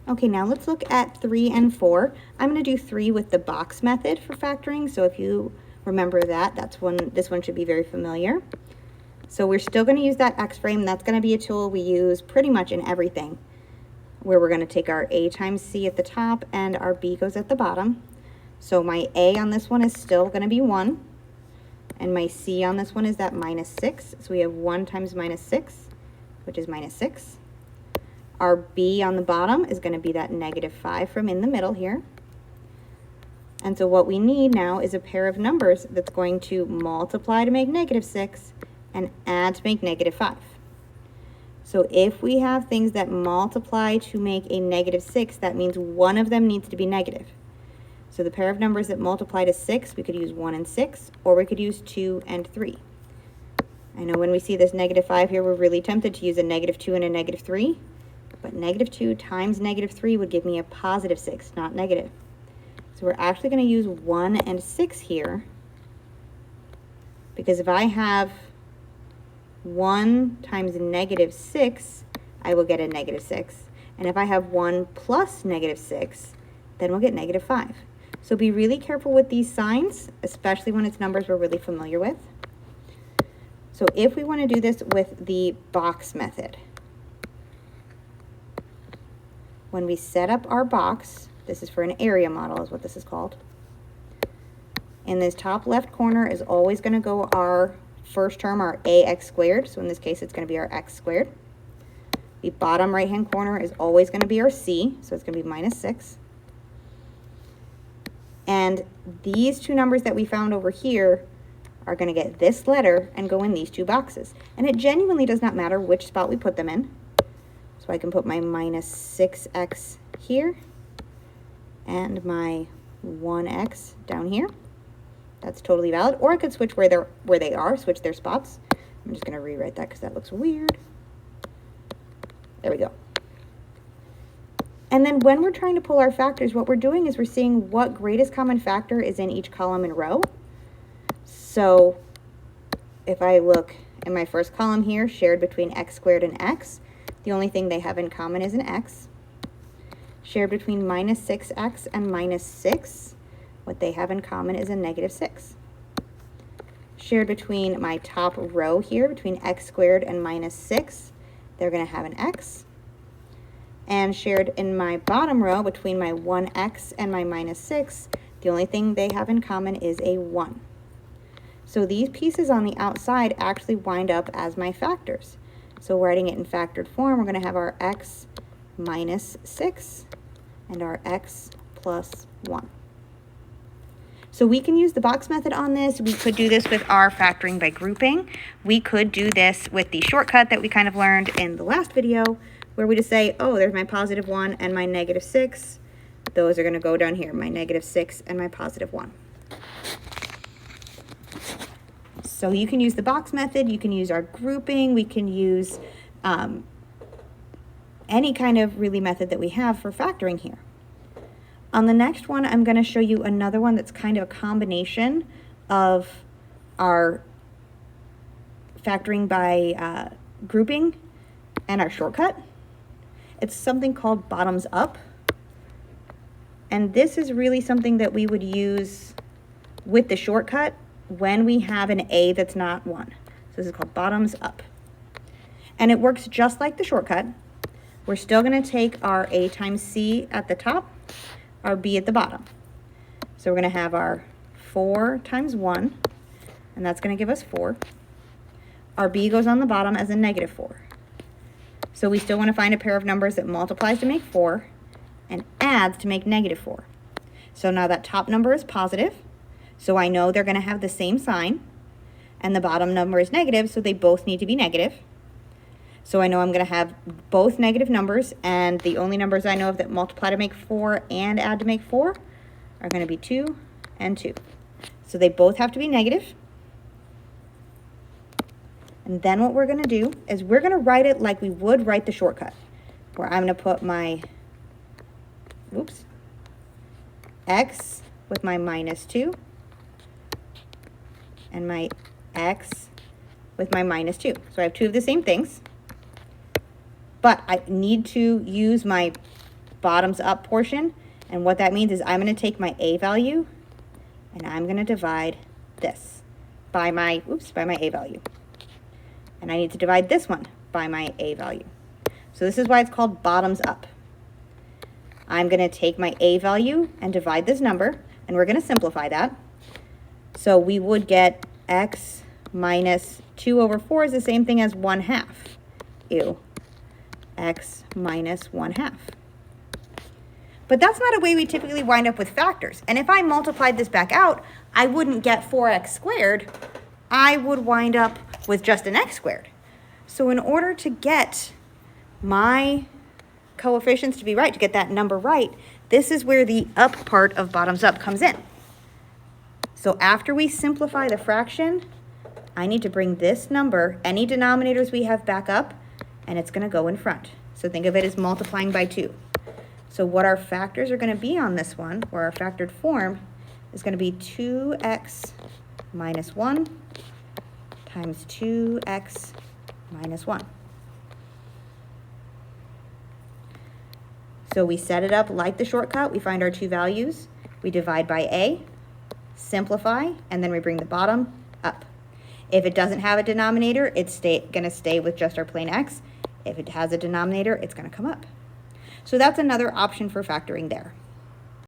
Okay, now let's look at 3 and 4. I'm going to do 3 with the box method for factoring, so if you remember that, this one should be very familiar. So we're still going to use that X frame. That's going to be a tool we use pretty much in everything, where we're going to take our A times C at the top and our B goes at the bottom. So my A on this one is still going to be 1, and my C on this one is that -6. So we have 1 times -6, which is -6. Our B on the bottom is going to be that -5 from in the middle here. And so what we need now is a pair of numbers that's going to multiply to make -6 and add to make -5. So if we have things that multiply to make a -6, that means one of them needs to be negative. So the pair of numbers that multiply to 6, we could use 1 and 6, or we could use 2 and 3. I know when we see this -5 here, we're really tempted to use a -2 and a -3. But -2 times -3 would give me a +6, not negative. So we're actually going to use 1 and 6 here, because if I have 1 times -6, I will get a -6. And if I have 1 plus -6, then we'll get -5. So be really careful with these signs, especially when it's numbers we're really familiar with. So if we want to do this with the box method, when we set up our box, this is for an area model is what this is called. In this top left corner is always going to go our first term, our ax squared. So in this case, it's going to be our x squared. The bottom right hand corner is always going to be our c. So it's going to be -6. And these two numbers that we found over here are going to get this letter and go in these two boxes. And it genuinely does not matter which spot we put them in. So I can put my -6x here and my 1x down here. That's totally valid. Or I could switch where they are, switch their spots. I'm just going to rewrite that because that looks weird. There we go. And then when we're trying to pull our factors, what we're doing is we're seeing what greatest common factor is in each column and row. So if I look in my first column here, shared between x squared and x, the only thing they have in common is an x. Shared between -6x and -6, what they have in common is a -6. Shared between my top row here, between x squared and -6, they're going to have an x. And shared in my bottom row, between my 1x and my -6, the only thing they have in common is a 1. So these pieces on the outside actually wind up as my factors. So writing it in factored form, we're going to have our x -6 and our x plus 1. So we can use the box method on this. We could do this with our factoring by grouping. We could do this with the shortcut that we kind of learned in the last video, where we just say, oh, there's my +1 and my -6. Those are going to go down here, my -6 and my +1. So you can use the box method, you can use our grouping, we can use any kind of really method that we have for factoring here. On the next one, I'm going to show you another one that's kind of a combination of our factoring by grouping and our shortcut. It's something called bottoms up. And this is really something that we would use with the shortcut when we have an A that's not 1. So this is called bottoms up. And it works just like the shortcut. We're still going to take our A times C at the top, our B at the bottom. So we're going to have our 4 times 1, and that's going to give us 4. Our B goes on the bottom as a -4. So we still want to find a pair of numbers that multiplies to make 4 and adds to make -4. So now that top number is positive, so I know they're going to have the same sign, and the bottom number is negative, so they both need to be negative. So I know I'm going to have both negative numbers, and the only numbers I know of that multiply to make 4 and add to make 4 are going to be 2 and 2. So they both have to be negative. And then what we're going to do is we're going to write it like we would write the shortcut, where I'm going to put my, x with my -2 and my x with my -2. So I have two of the same things, but I need to use my bottoms up portion. And what that means is I'm going to take my a value and I'm going to divide this by my a value. And I need to divide this one by my a value. So this is why it's called bottoms up. I'm going to take my a value and divide this number, and we're going to simplify that. So we would get x minus 2 over 4 is the same thing as 1/2. Ew. X minus 1/2. But that's not a way we typically wind up with factors. And if I multiplied this back out, I wouldn't get 4x squared. I would wind up with just an x squared. So in order to get my coefficients to be right, to get that number right, this is where the up part of bottoms up comes in. So after we simplify the fraction, I need to bring this number, any denominators we have back up, and it's going to go in front. So think of it as multiplying by 2. So what our factors are going to be on this one, or our factored form, is going to be 2x minus 1 times 2x minus 1. So we set it up like the shortcut. We find our two values. We divide by a, simplify, and then we bring the bottom up. If it doesn't have a denominator, it's going to stay with just our plain x. If it has a denominator, it's going to come up. So that's another option for factoring there.